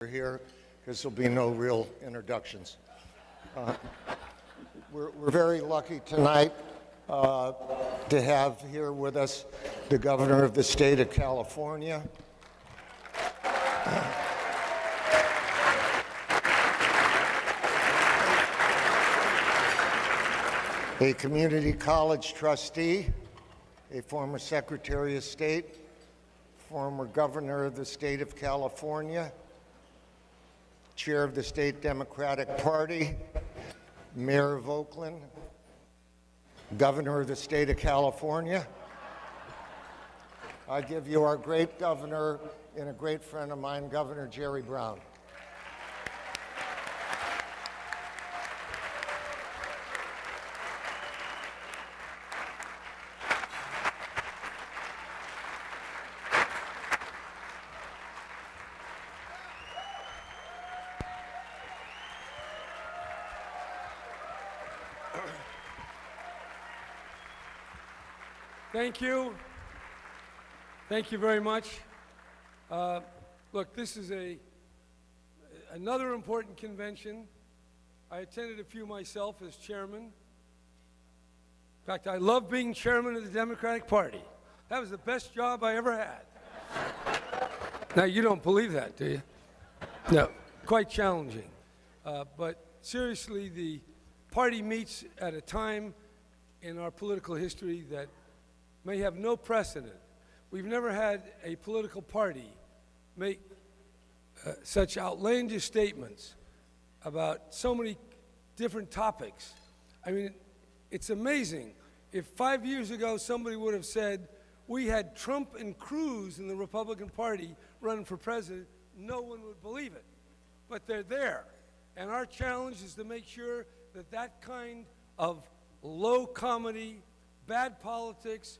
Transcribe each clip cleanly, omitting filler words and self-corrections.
here because there'll be no real introductions. We're very lucky tonight to have here with us the governor of the state of California. A community college trustee, a former Secretary of State, former governor of the state of California, chair of the state Democratic Party, mayor of Oakland, governor of the state of California. I give you our great governor and a great friend of mine, Governor Jerry Brown. Thank you. Thank you very much. Look, this is another important convention. I attended a few myself as chairman. In fact, I love being chairman of the Democratic Party. That was the best job I ever had. Now, you don't believe that, do you? No, quite challenging. But seriously, the party meets at a time in our political history that may have no precedent. We've never had a political party make such outlandish statements about so many different topics. I mean, it's amazing. If 5 years ago somebody would have said we had Trump and Cruz in the Republican Party running for president, no one would believe it. But they're there. And our challenge is to make sure that that kind of low comedy, bad politics,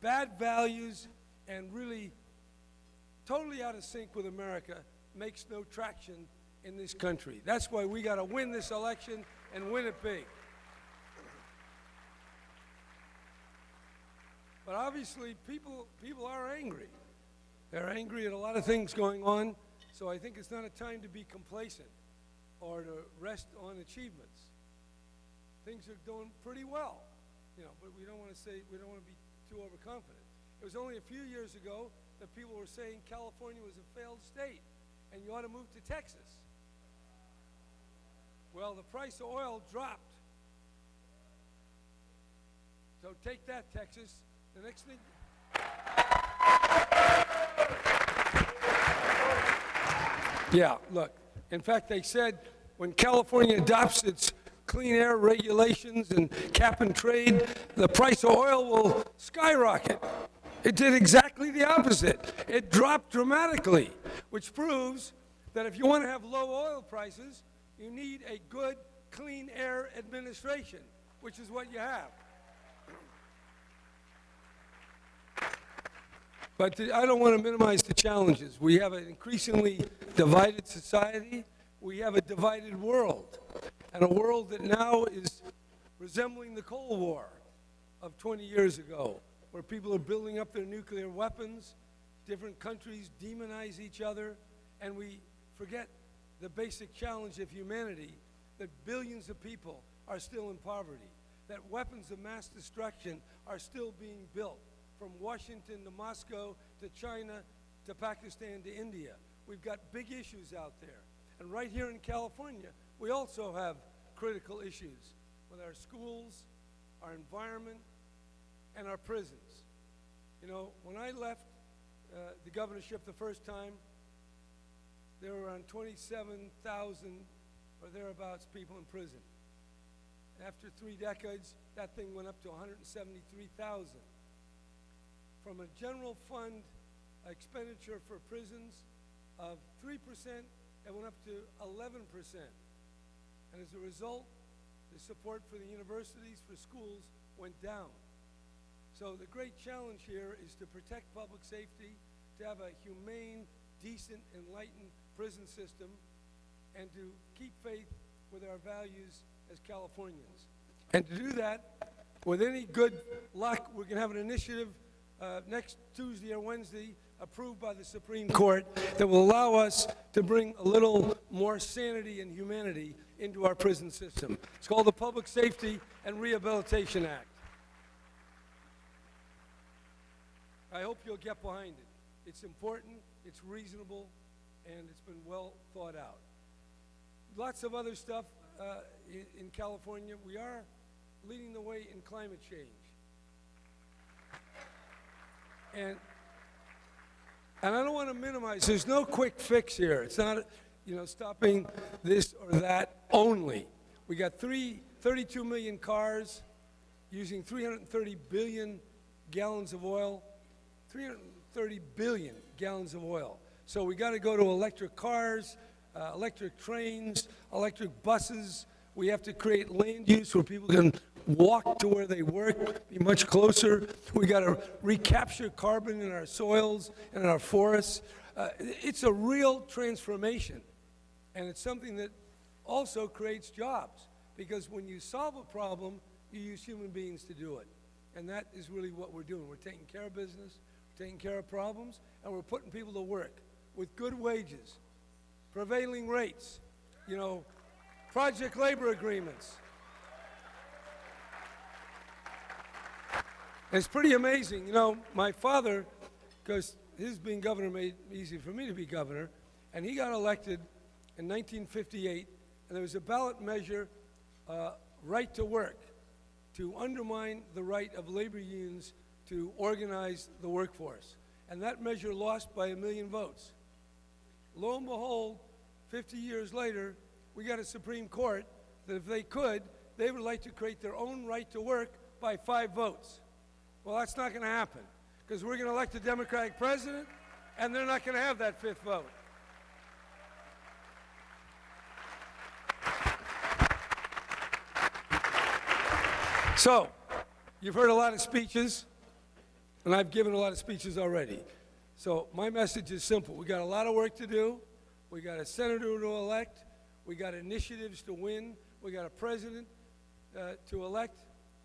bad values, and really totally out of sync with America makes no traction in this country. That's why we got to win this election and win it big. But obviously, people are angry. They're angry at a lot of things going on, so I think it's not a time to be complacent or to rest on achievements. Things are doing pretty well, but we don't want to be too overconfident. It was only a few years ago that people were saying California was a failed state and you ought to move to Texas. Well, the price of oil dropped. So take that, Texas. The next thing. Yeah, look. In fact, they said when California adopts its clean air regulations and cap and trade, the price of oil will skyrocket. It did exactly the opposite. It dropped dramatically, which proves that if you want to have low oil prices, you need a good clean air administration, which is what you have. But I don't want to minimize the challenges. We have an increasingly divided society. We have a divided world, and a world that now is resembling the Cold War of 20 years ago, where people are building up their nuclear weapons, different countries demonize each other, and we forget the basic challenge of humanity, that billions of people are still in poverty, that weapons of mass destruction are still being built, from Washington to Moscow to China to Pakistan to India. We've got big issues out there. And right here in California, we also have critical issues with our schools, our environment, and our prisons. When I left the governorship the first time, there were around 27,000 or thereabouts people in prison. After 3 decades, that thing went up to 173,000. From a general fund expenditure for prisons of 3%, it went up to 11%. And as a result, the support for the universities, for schools, went down. So the great challenge here is to protect public safety, to have a humane, decent, enlightened prison system, and to keep faith with our values as Californians. And to do that, with any good luck, we're going to have an initiative next Tuesday or Wednesday approved by the Supreme Court that will allow us to bring a little more sanity and humanity into our prison system. It's called the Public Safety and Rehabilitation Act. I hope you'll get behind it. It's important, it's reasonable, and it's been well thought out. Lots of other stuff in California. We are leading the way in climate change. And I don't want to minimize, there's no quick fix here. It's not, stopping this or that only. We got 32 million cars using 330 billion gallons of oil, 330 billion gallons of oil. So we got to go to electric cars, electric trains, electric buses. We have to create land use where people can walk to where they work, be much closer. We got to recapture carbon in our soils and in our forests. It's a real transformation, and it's something that also creates jobs, because when you solve a problem, you use human beings to do it. And that is really what we're doing. We're taking care of business, we're taking care of problems, and we're putting people to work with good wages, prevailing rates, project labor agreements. It's pretty amazing. My father, because his being governor made it easy for me to be governor, and he got elected in 1958, and there was a ballot measure, right to work, to undermine the right of labor unions to organize the workforce. And that measure lost by 1 million votes. Lo and behold, 50 years later, we got a Supreme Court that if they could, they would like to create their own right to work by 5 votes. Well, that's not going to happen, because we're going to elect a Democratic president, and they're not going to have that 5th vote. So, you've heard a lot of speeches, and I've given a lot of speeches already. So my message is simple. We got a lot of work to do. We got a senator to elect. We got initiatives to win. We got a president to elect.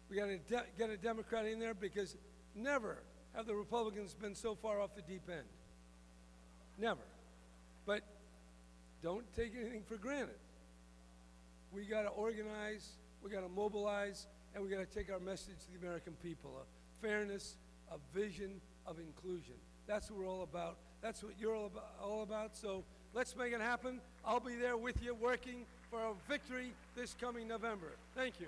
We got to get a Democrat in there, because never have the Republicans been so far off the deep end. Never. But don't take anything for granted. We got to organize, we got to mobilize, and we got to take our message to the American people of fairness, of vision, of inclusion. That's what we're all about. That's what you're all about. So let's make it happen. I'll be there with you working for a victory this coming November. Thank you.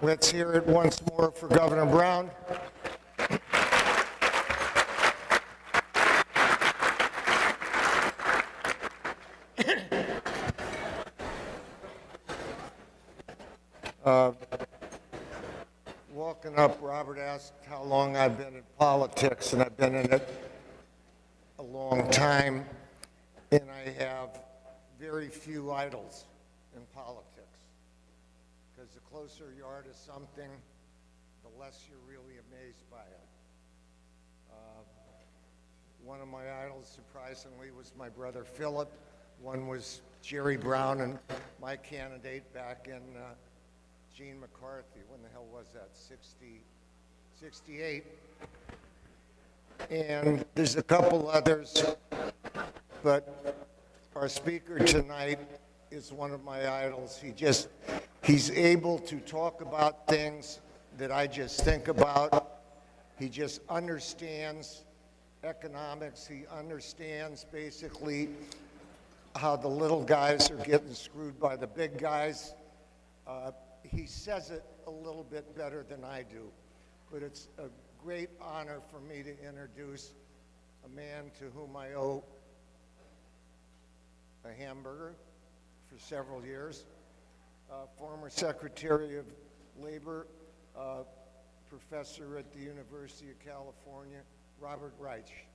Let's hear it once more for Governor Brown. Walking up, Robert asked how long I've been in politics, and I've been in it a long time, and I have very few idols in politics. Because the closer you are to something, the less you're really amazed by it. One of my idols, surprisingly, was my brother Philip. One was Jerry Brown, and my candidate back in Gene McCarthy. When the hell was that? 68. And there's a couple others, but our speaker tonight is one of my idols. He's able to talk about things that I just think about. He just understands economics. He understands basically how the little guys are getting screwed by the big guys. He says it a little bit better than I do, but it's a great honor for me to introduce a man to whom I owe a hamburger for several years. Former Secretary of Labor, professor at the University of California, Robert Reich.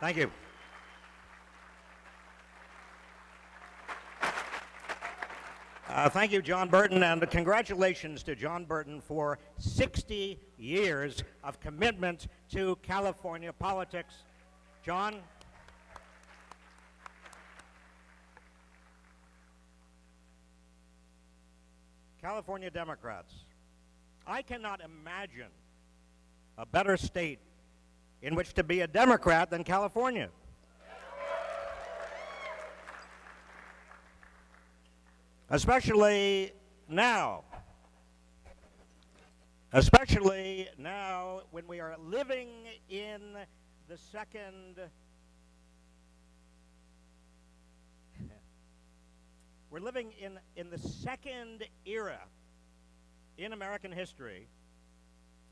Thank you. Thank you, John Burton, and congratulations to John Burton for 60 years of commitment to California politics. John? California Democrats, I cannot imagine a better state in which to be a Democrat than California. Especially now when we are living in the second we're living in the second era in American history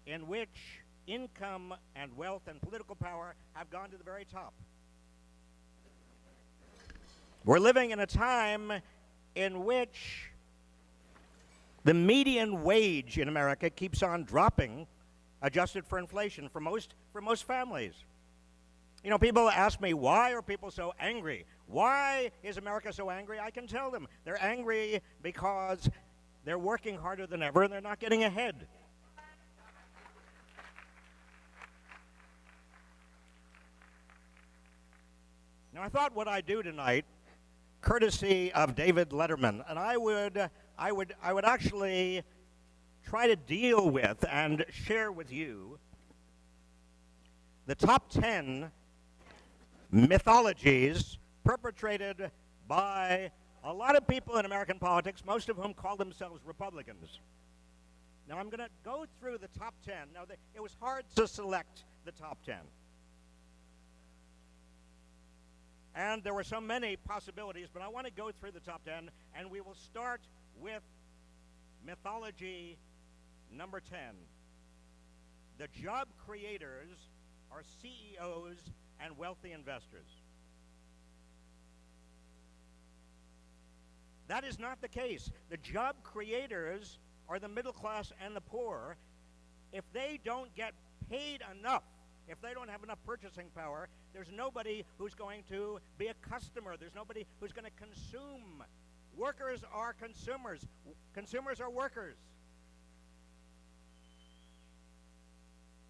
in which income and wealth and political power have gone to the very top. We're living in a time in which the median wage in America keeps on dropping, adjusted for inflation, for most families. You know, people ask me, why are people so angry? Why is America so angry? I can tell them. They're angry because they're working harder than ever and they're not getting ahead. Now, I thought what I'd do tonight, courtesy of David Letterman, and I would actually try to deal with and share with you the top 10 mythologies perpetrated by a lot of people in American politics, most of whom call themselves Republicans. Now, I'm going to go through the top 10. Now, it was hard to select the top 10. And there were so many possibilities, but I want to go through the top 10, and we will start with mythology number 10. The job creators are CEOs and wealthy investors. That is not the case. The job creators are the middle class and the poor. If they don't get paid enough, if they don't have enough purchasing power, there's nobody who's going to be a customer. There's nobody who's going to consume. Workers are consumers. Consumers are workers.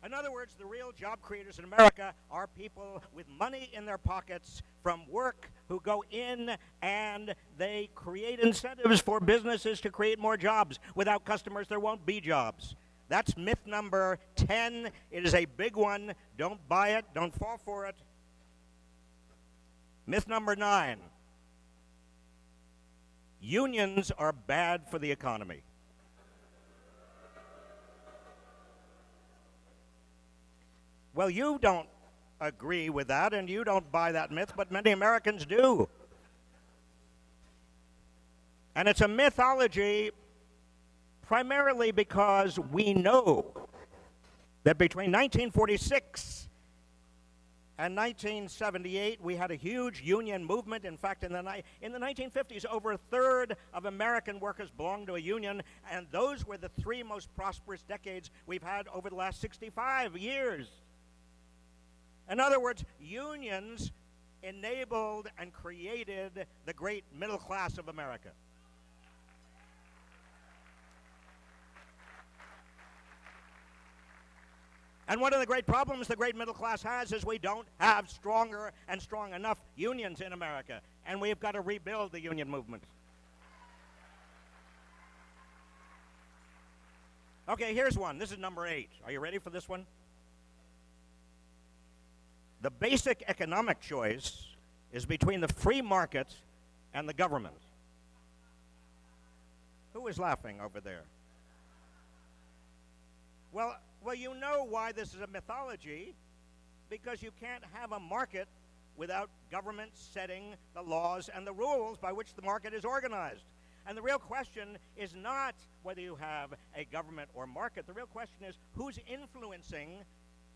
In other words, the real job creators in America are people with money in their pockets from work who go in and they create incentives for businesses to create more jobs. Without customers, there won't be jobs. That's myth number 10. It is a big one. Don't buy it. Don't fall for it. Myth number 9. Unions are bad for the economy. Well, you don't agree with that, and you don't buy that myth, but many Americans do. And it's a mythology primarily because we know that between 1946 and 1978, we had a huge union movement. In fact, in the 1950s, over a third of American workers belonged to a union, and those were the 3 most prosperous decades we've had over the last 65 years. In other words, unions enabled and created the great middle class of America. And one of the great problems the great middle class has is we don't have stronger and strong enough unions in America. And we've got to rebuild the union movement. Okay, here's one. This is number 8. Are you ready for this one? The basic economic choice is between the free market and the government. Who is laughing over there? Well, you know why this is a mythology, because you can't have a market without government setting the laws and the rules by which the market is organized. And the real question is not whether you have a government or market. The real question is who's influencing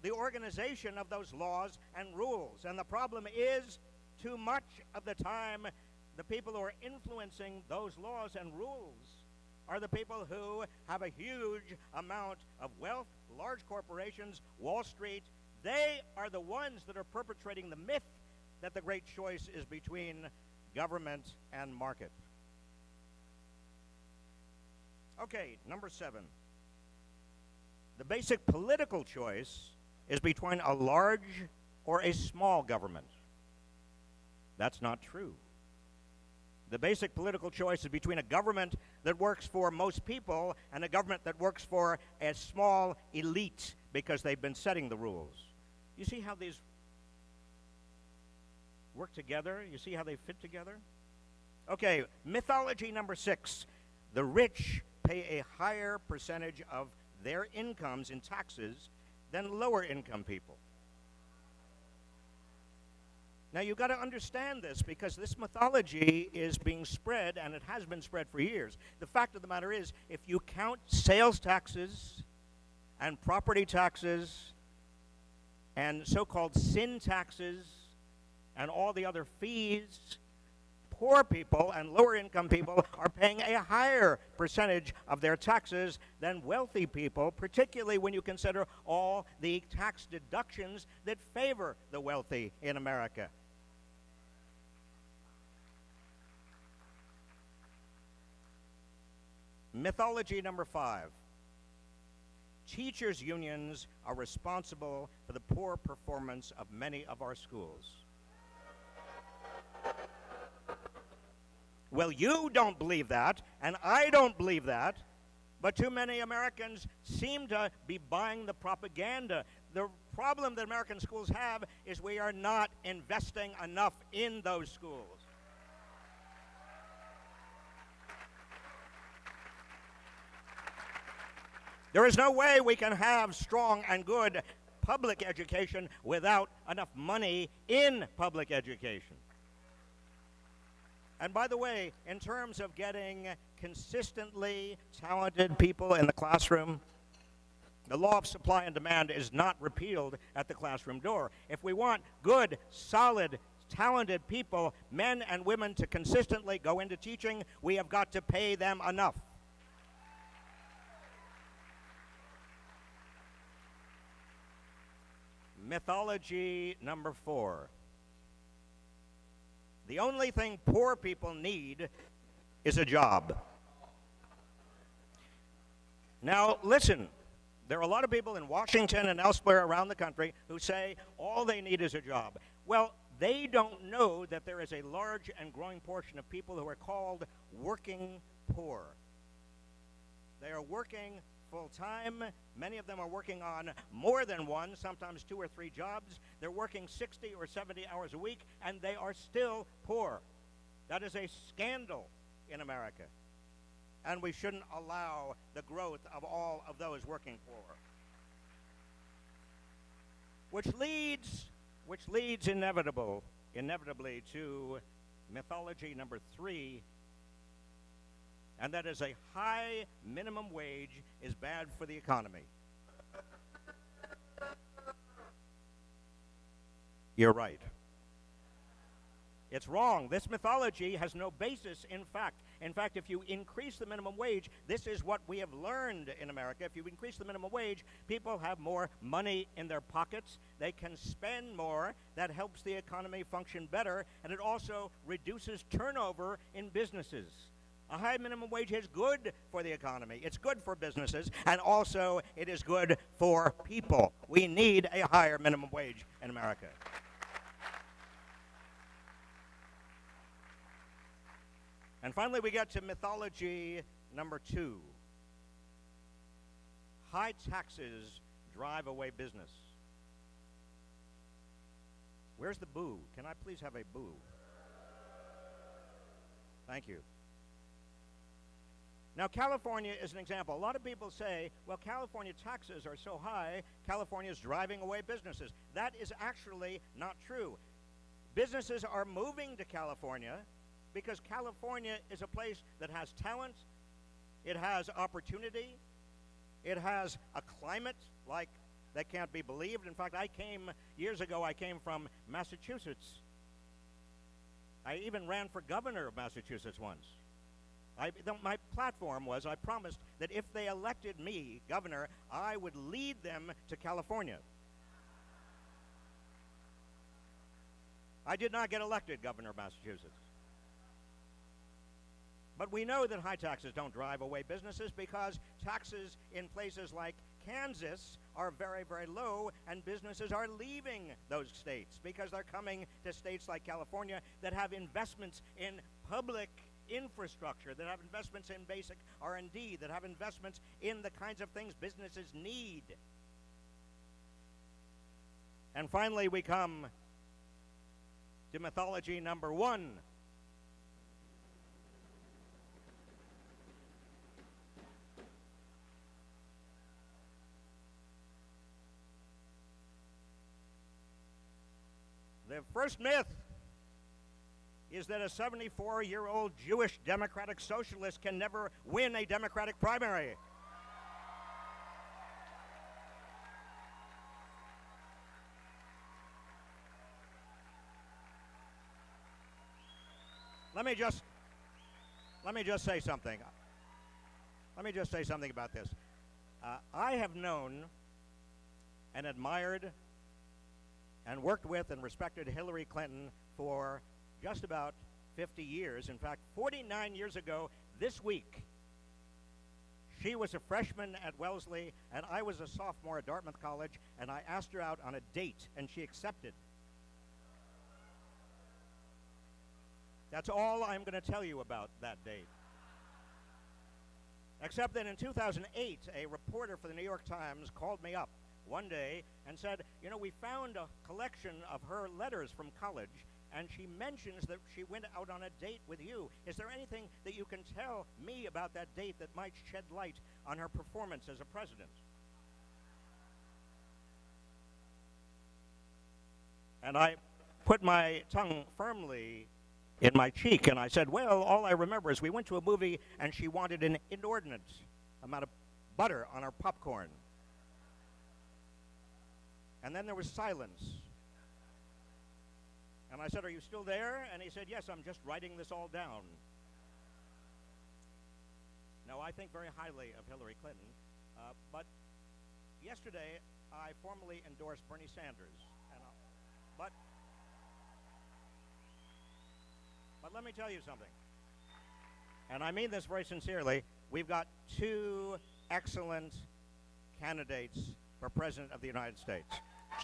the organization of those laws and rules. And the problem is, too much of the time, the people who are influencing those laws and rules are the people who have a huge amount of wealth, large corporations, Wall Street, They are the ones that are perpetrating the myth that the great choice is between government and market. Okay, number 7. The basic political choice is between a large or a small government. That's not true. The basic political choice is between a government that works for most people and a government that works for a small elite because they've been setting the rules. You see how these work together? You see how they fit together? Okay, mythology number 6. The rich pay a higher percentage of their incomes in taxes than lower income people. Now, you've got to understand this because this mythology is being spread, and it has been spread for years. The fact of the matter is, if you count sales taxes and property taxes and so-called sin taxes and all the other fees, poor people and lower income people are paying a higher percentage of their taxes than wealthy people, particularly when you consider all the tax deductions that favor the wealthy in America. Mythology number 5. Teachers' unions are responsible for the poor performance of many of our schools. Well, you don't believe that, and I don't believe that, but too many Americans seem to be buying the propaganda. The problem that American schools have is we are not investing enough in those schools. There is no way we can have strong and good public education without enough money in public education. And by the way, in terms of getting consistently talented people in the classroom, the law of supply and demand is not repealed at the classroom door. If we want good, solid, talented people, men and women, to consistently go into teaching, we have got to pay them enough. Mythology number 4. The only thing poor people need is a job. Now, listen, there are a lot of people in Washington and elsewhere around the country who say all they need is a job. Well, they don't know that there is a large and growing portion of people who are called working poor. They are working full-time. Many of them are working on more than one, sometimes 2 or 3 jobs. They're working 60 or 70 hours a week, and they are still poor. That is a scandal in America, and we shouldn't allow the growth of all of those working poor. Which leads inevitably to mythology number 3, and that is a high minimum wage is bad for the economy. You're right. It's wrong. This mythology has no basis in fact. In fact, if you increase the minimum wage, this is what we have learned in America. If you increase the minimum wage, people have more money in their pockets. They can spend more. That helps the economy function better, and it also reduces turnover in businesses. A high minimum wage is good for the economy. It's good for businesses, and also it is good for people. We need a higher minimum wage in America. And finally, we get to mythology number 2. High taxes drive away business. Where's the boo? Can I please have a boo? Thank you. Now, California is an example. A lot of people say, well, California taxes are so high, California is driving away businesses. That is actually not true. Businesses are moving to California because California is a place that has talent, it has opportunity, it has a climate like that can't be believed. In fact, years ago, I came from Massachusetts. I even ran for governor of Massachusetts once. My platform was I promised that if they elected me governor, I would lead them to California. I did not get elected governor of Massachusetts. But we know that high taxes don't drive away businesses because taxes in places like Kansas are very, very low, and businesses are leaving those states because they're coming to states like California that have investments in public infrastructure, that have investments in basic R&D, that have investments in the kinds of things businesses need. And finally, we come to mythology number one. The first myth is that a 74-year-old Jewish Democratic Socialist can never win a Democratic primary. Let me just say something. Let me just say something about this. I have known and admired and worked with and respected Hillary Clinton for just about 50 years. In fact, 49 years ago this week, she was a freshman at Wellesley, and I was a sophomore at Dartmouth College, and I asked her out on a date, and she accepted. That's all I'm going to tell you about that date. Except that in 2008, a reporter for the New York Times called me up one day and said, you know, we found a collection of her letters from college, and she mentions that she went out on a date with you. Is there anything that you can tell me about that date that might shed light on her performance as a president? And I put my tongue firmly in my cheek, and I said, well, all I remember is we went to a movie, and she wanted an inordinate amount of butter on her popcorn. And then there was silence. And I said, are you still there? And he said, yes, I'm just writing this all down. Now, I think very highly of Hillary Clinton, but yesterday I formally endorsed Bernie Sanders. But let me tell you something, and I mean this very sincerely. We've got two excellent candidates for President of the United States.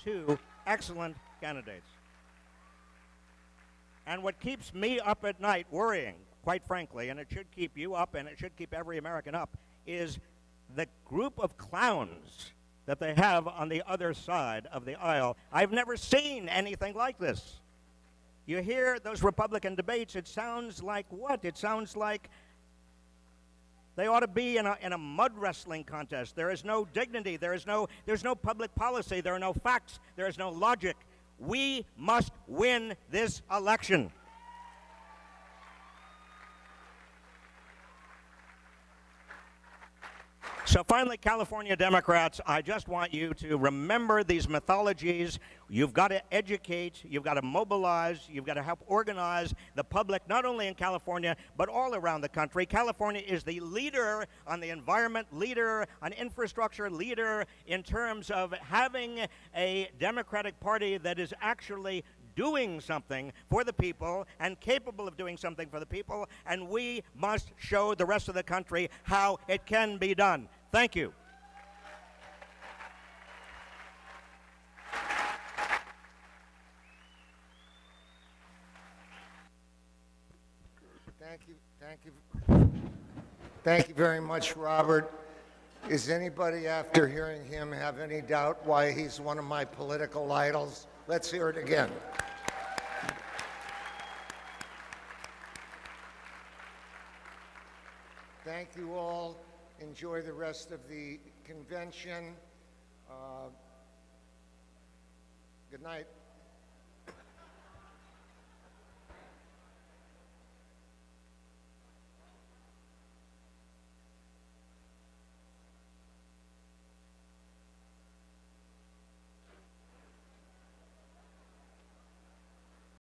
Two excellent candidates. And what keeps me up at night worrying, quite frankly, and it should keep you up and it should keep every American up, is the group of clowns that they have on the other side of the aisle. I've never seen anything like this. You hear those Republican debates, it sounds like what? It sounds like they ought to be in a mud wrestling contest. There is no dignity. There's no public policy. There are no facts. There is no logic. We must win this election. So finally, California Democrats, I just want you to remember these mythologies. You've got to educate, you've got to mobilize, you've got to help organize the public, not only in California, but all around the country. California is the leader on the environment, leader on infrastructure, leader in terms of having a Democratic Party that is actually doing something for the people and capable of doing something for the people, and we must show the rest of the country how it can be done. Thank you. Thank you very much, Robert. Is anybody, after hearing him, have any doubt why he's one of my political idols? Let's hear it again. Thank you all. Enjoy the rest of the convention. Good night.